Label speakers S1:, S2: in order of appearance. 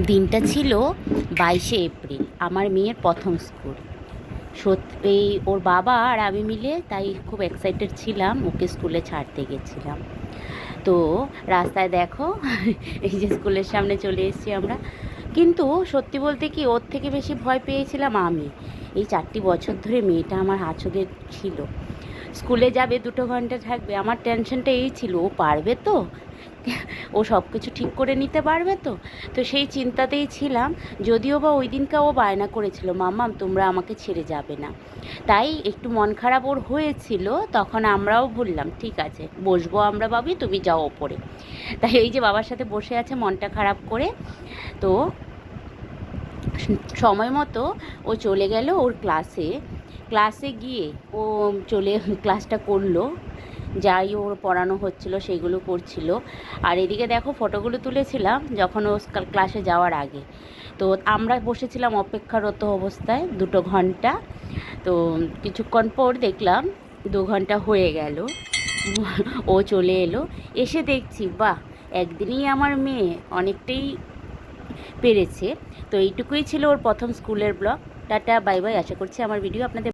S1: দিনটা ছিল 22শে এপ্রিল, আমার মেয়ের প্রথম স্কুল। সত্যি ওর বাবা আর আমি মিলে তাই খুব এক্সাইটেড ছিলাম, ওকে স্কুলে ছাড়তে গেছিলাম। তো রাস্তায় দেখো এই যে স্কুলের সামনে চলে এসেছি আমরা। কিন্তু সত্যি বলতে কি, ওর থেকে বেশি ভয় পেয়েছিলাম আমি। এই 4টি বছর ধরে মেয়েটা আমার আঁচলে ছিল। স্কুলে যাবে, 2 ঘন্টা থাকবে, আমার টেনশনটা এই ছিল, ও পারবে তো, ও সব কিছু ঠিক করে নিতে পারবে তো। তো সেই চিন্তাতেই ছিলাম। যদিও বা ওই দিনকে ও বায়না করেছিল, মাম্মাম তোমরা আমাকে ছেড়ে যাবে না। তাই একটু মন খারাপ ওর হয়েছিল। তখন আমরাও বললাম ঠিক আছে বসবো আমরা, বাবি তুমি যাও ওপরে। তাই এই যে বাবার সাথে বসে আছে মনটা খারাপ করে। তো সময় মতো ও চলে গেল ওর ক্লাসে গিয়ে ও চলে ক্লাসটা করলো। যাই ওর পড়ানো হচ্ছিল সেইগুলো করছিল। আর এদিকে দেখো ফটোগুলো তুলেছিলাম যখন ও ক্লাসে যাওয়ার আগে। তো আমরা বসেছিলাম অপেক্ষারত অবস্থায় 2 ঘন্টা। তো কিছুক্ষণ পর দেখলাম 2 ঘন্টা হয়ে গেল, ও চলে এলো। এসে দেখছি বাহ, একদিনেই আমার মেয়ে অনেকটাই পেরেছে। তো এইটুকুই ছিল ওর প্রথম স্কুলের ব্লগ। Tata bye bye. আশা করছি আমার ভিডিও আপনাদের